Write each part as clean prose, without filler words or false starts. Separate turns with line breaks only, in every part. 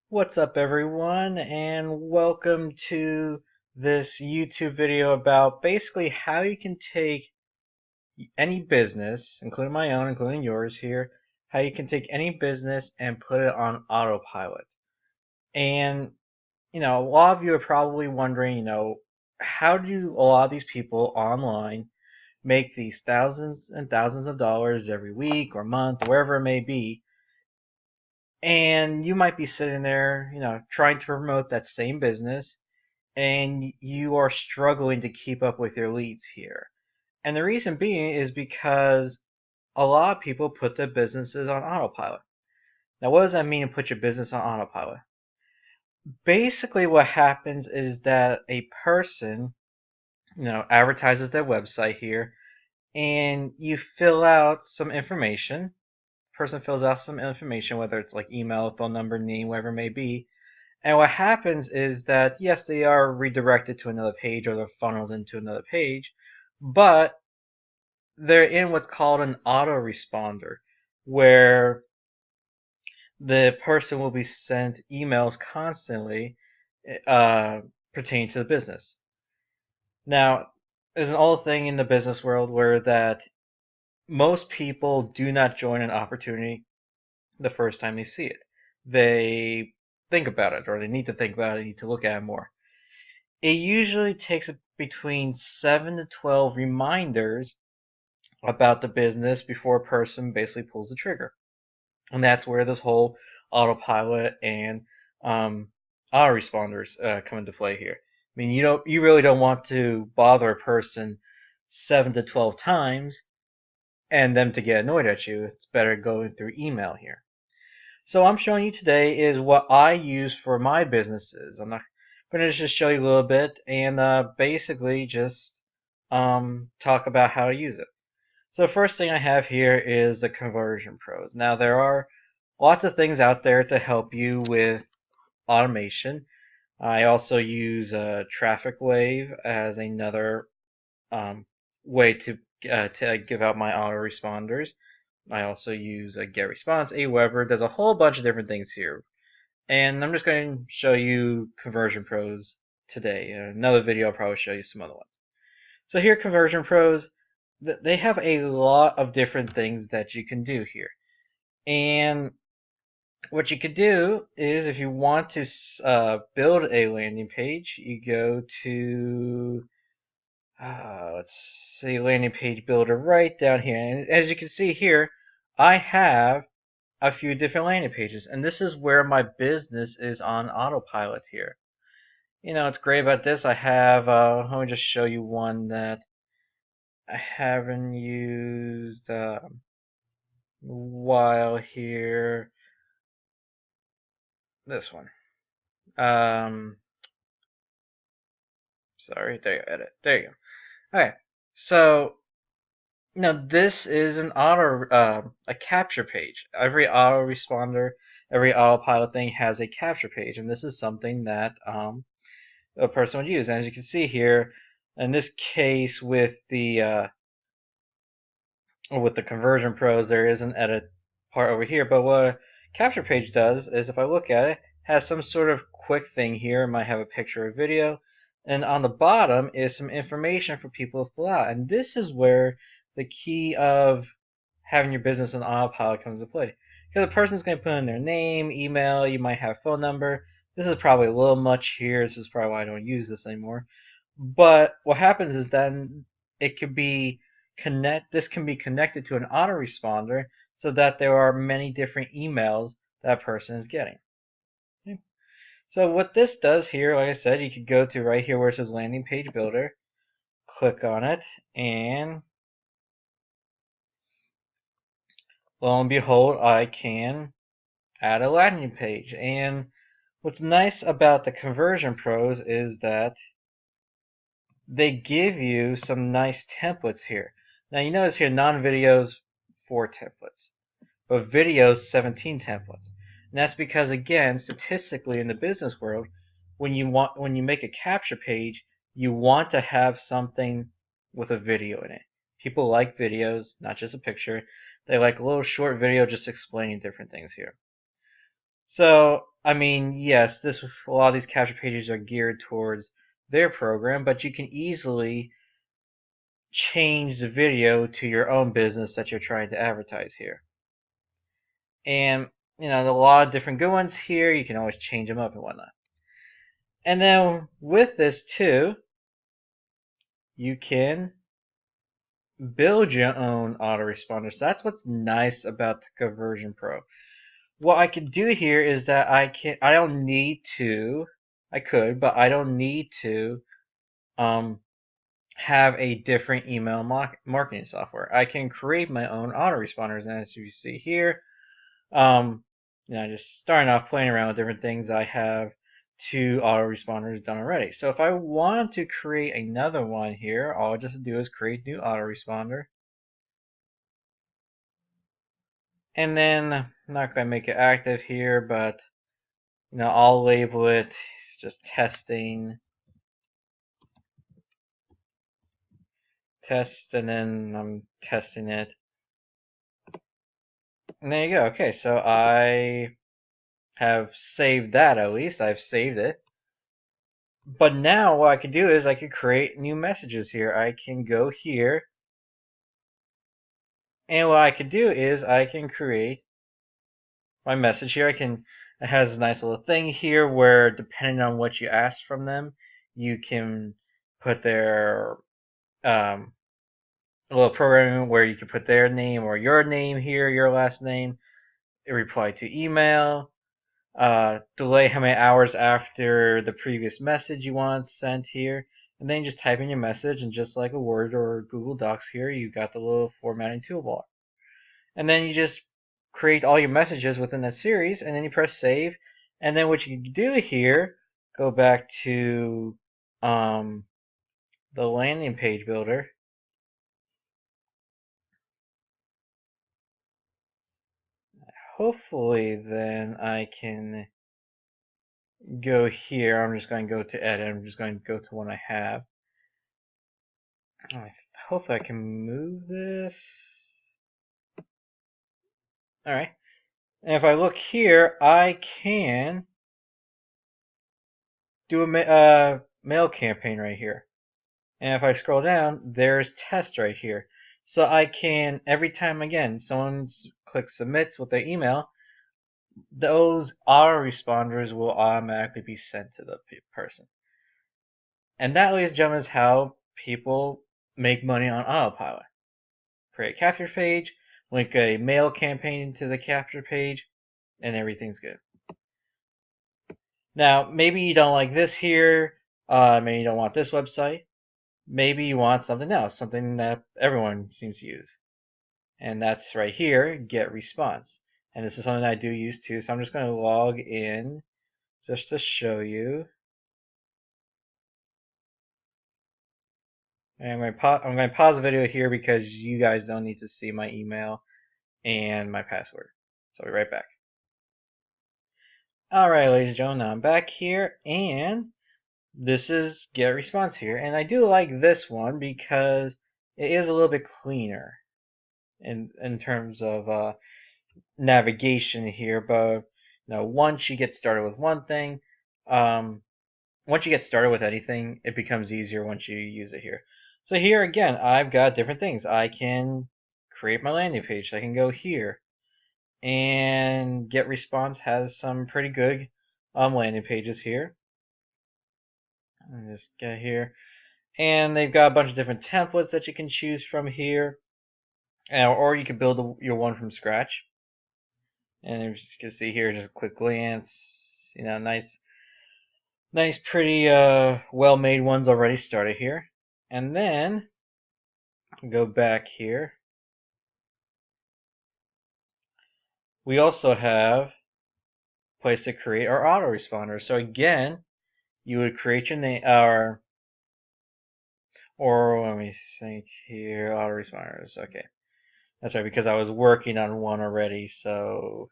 What's up, everyone, and welcome to this YouTube video about basically how you can take any business, including my own, including yours here, how you can take any business and put it on autopilot. And, a lot of you are probably wondering, how do a lot of these people online make these thousands and thousands of dollars every week or month, or wherever it may be? And you might be sitting there, trying to promote that same business, and you are struggling to keep up with your leads here. And the reason being is because a lot of people put their businesses on autopilot. Now, what does that mean to put your business on autopilot? Basically, what happens is that a person, advertises their website here, and you fill out some information. Person fills out some information, whether it's like email, phone number, name, whatever it may be. And what happens is that, yes, they are redirected to another page or they're funneled into another page, but they're in what's called an autoresponder, where the person will be sent emails constantly uh, pertaining to the business. Now, there's an old thing in the business world where that most people do not join an opportunity the first time they see it. They think about it, or they need to think about it, need to look at it more. It usually takes between 7 to 12 reminders about the business before a person basically pulls the trigger. And that's where this whole autopilot and autoresponders come into play here. I mean, you really don't want to bother a person 7 to 12 times and them to get annoyed at you. It's better going through email here. So I'm showing you today is what I use for my businesses. I'm not going to just show you a little bit and basically just talk about how to use it. So the first thing I have here is the Conversion Pros. Now there are lots of things out there to help you with automation. I also use Traffic Wave as another way to give out my autoresponders. I also use a GetResponse, Aweber. There's a whole bunch of different things here. And I'm just going to show you Conversion Pros today. In another video, I'll probably show you some other ones. So here, Conversion Pros, they have a lot of different things that you can do here. And what you could do is, if you want to build a landing page, you go to, let's see, landing page builder right down here. And as you can see here, I have a few different landing pages, and this is where my business is on autopilot here. It's great about this. I have, let me just show you one that I haven't used a while here. This one. Sorry, there you go, edit. There you go. Okay, so this is an a capture page. Every autoresponder, every autopilot thing has a capture page, and this is something that a person would use. And as you can see here, in this case with the Conversion Pros, there is an edit part over here. But what a capture page does is, if I look at it, has some sort of quick thing here. It might have a picture or video, and on the bottom is some information for people to fill out. And this is where the key of having your business on autopilot comes into play, because the person's going to put in their name, email, you might have phone number. This is probably a little much here. This is probably why I don't use this anymore. But what happens is then it could be this can be connected to an autoresponder, so that there are many different emails that person is getting. Okay. So what this does here, like I said, you could go to right here where it says landing page builder, click on it, and lo and behold, I can add a landing page. And what's nice about the Conversion Pros is that they give you some nice templates here. Now you notice here, non-videos 4 templates, but videos 17 templates. And that's because, again, statistically in the business world, when you make a capture page, you want to have something with a video in it. People like videos, not just a picture. They like a little short video just explaining different things here. So I mean, yes, a lot of these capture pages are geared towards their program, but you can easily change the video to your own business that you're trying to advertise here. And there are a lot of different good ones here. You can always change them up and whatnot. And then with this too, you can build your own autoresponder. So that's what's nice about the Conversion Pro. What I can do here is that I don't need to, I could, but I don't need to have a different email marketing software. I can create my own autoresponders, and as you see here, just starting off playing around with different things. I have 2 autoresponders done already. So if I want to create another one here, all I just do is create new autoresponder. And then I'm not going to make it active here, but I'll label it just testing, test, and then I'm testing it. And there you go. Okay, so I have saved that. At least I've saved it. But now what I can do is I can create new messages here. I can go here, and what I can do is I can create my message here. It has a nice little thing here where depending on what you ask from them, you can put their a little programming where you can put their name or your name here, your last name, reply to email, delay how many hours after the previous message you want sent here, and then you just type in your message, and just like a Word or Google Docs here, you got the little formatting toolbar. And then you just create all your messages within that series, and then you press save. And then what you can do here, go back to the landing page builder. Hopefully then I can go here. I'm just going to go to edit. I'm just going to go to one I have. Hopefully I can move this. Alright. And if I look here, I can do a mail campaign right here. And if I scroll down, there's test right here. So I can, every time again, someone clicks submits with their email, those autoresponders will automatically be sent to the person. And that, ladies and gentlemen, is how people make money on Autopilot. Create a capture page, link a mail campaign to the capture page, and everything's good. Now, maybe you don't like this here, maybe you don't want this website, maybe you want something else, something that everyone seems to use. And that's right here, get response. And this is something I do use too, so I'm just going to log in just to show you. And I'm going to pause the video here because you guys don't need to see my email and my password. So I'll be right back. Alright, ladies and gentlemen, now I'm back here, and this is get response here. And I do like this one because it is a little bit cleaner in terms of navigation here. But once you get started with one thing, once you get started with anything, it becomes easier once you use it here. So here again, I've got different things. I can create my landing page. I can go here, and get response has some pretty good landing pages here. I'll just get here, and they've got a bunch of different templates that you can choose from here, or you can build your one from scratch. And as you can see here, just a quick glance, nice, pretty well-made ones already started here. And then go back here. We also have a place to create our autoresponder. So again, you would create your name, or let me think here, autoresponders. Okay, that's right, because I was working on one already. So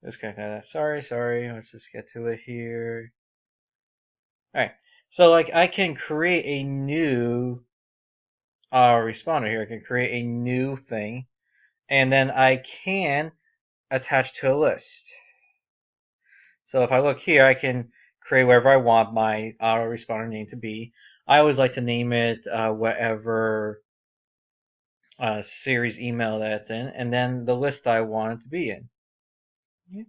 just kind of sorry. Let's just get to it here. All right, so like I can create a new responder here. I can create a new thing, and then I can attach to a list. So if I look here, I can create wherever I want my autoresponder name to be. I always like to name it whatever series email that's in, and then the list I want it to be in. Yeah.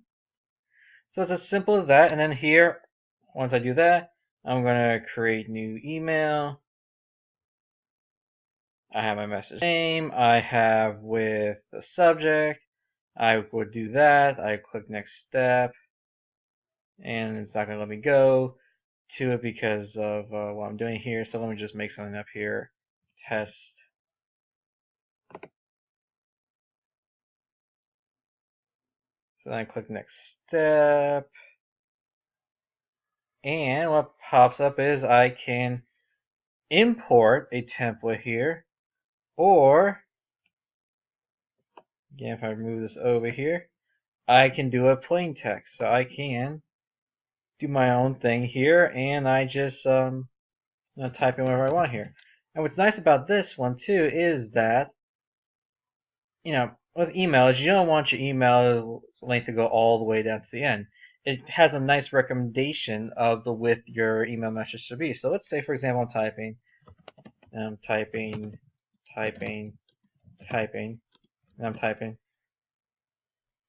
So it's as simple as that. And then here, once I do that, I'm going to create new email. I have my message name. I have with the subject. I would do that. I click next step, and it's not going to let me go to it because of what I'm doing here. So let me just make something up here. Test. So then I click next step. And what pops up is I can import a template here, or again, if I move this over here, I can do a plain text. So I can do my own thing here, and I just type in whatever I want here. And what's nice about this one too is that, with emails, you don't want your email length to go all the way down to the end. It has a nice recommendation of the width your email message should be. So let's say, for example, I'm typing, and I'm typing.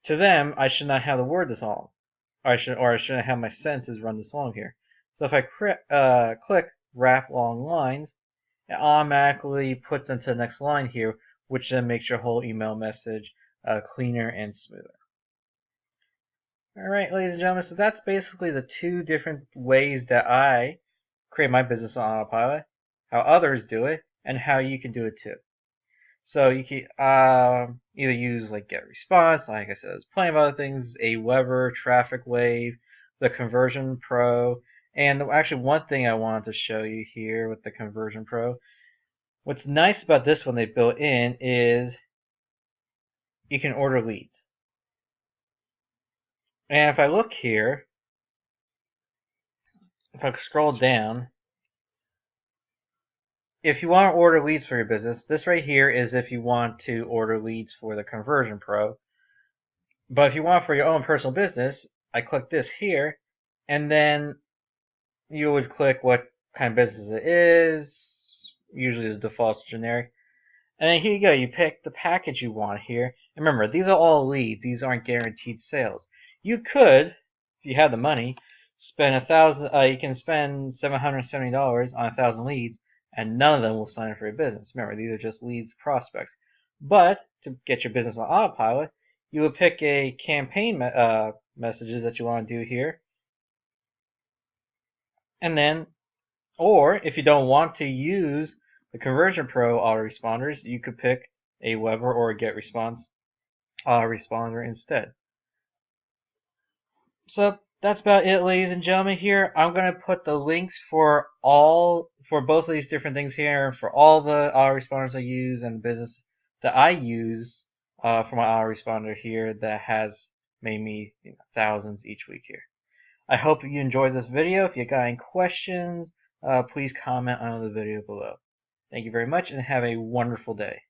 To them, I should not have the word this long, or I shouldn't have my sentences run this long here. So if I click wrap long lines, it automatically puts into the next line here, which then makes your whole email message cleaner and smoother. Alright, ladies and gentlemen, so that's basically the two different ways that I create my business on Autopilot, how others do it, and how you can do it too. So you can either use like get response, like I said, there's plenty of other things, Aweber, Traffic Wave, the Conversion Pro, and actually one thing I wanted to show you here with the Conversion Pro. What's nice about this one they built in is you can order leads. And if I look here, if I scroll down, if you want to order leads for your business, this right here is if you want to order leads for the Conversion Pro. But if you want for your own personal business, I click this here, and then you would click what kind of business it is. Usually the default's generic. And then here you go. You pick the package you want here. And remember, these are all leads. These aren't guaranteed sales. You could, if you have the money, spend you can spend $770 on 1,000 leads, and none of them will sign up for your business. Remember, these are just leads, prospects. But to get your business on Autopilot, you would pick a campaign messages that you want to do here, and then, or if you don't want to use the Conversion Pro autoresponders, you could pick Aweber or a get response autoresponder instead. So that's about it, ladies and gentlemen. Here I'm going to put the links for both of these different things here, for all the autoresponders I use and the business that I use for my autoresponder here that has made me thousands each week here. I hope you enjoyed this video. If you got any questions, please comment on the video below. Thank you very much and have a wonderful day.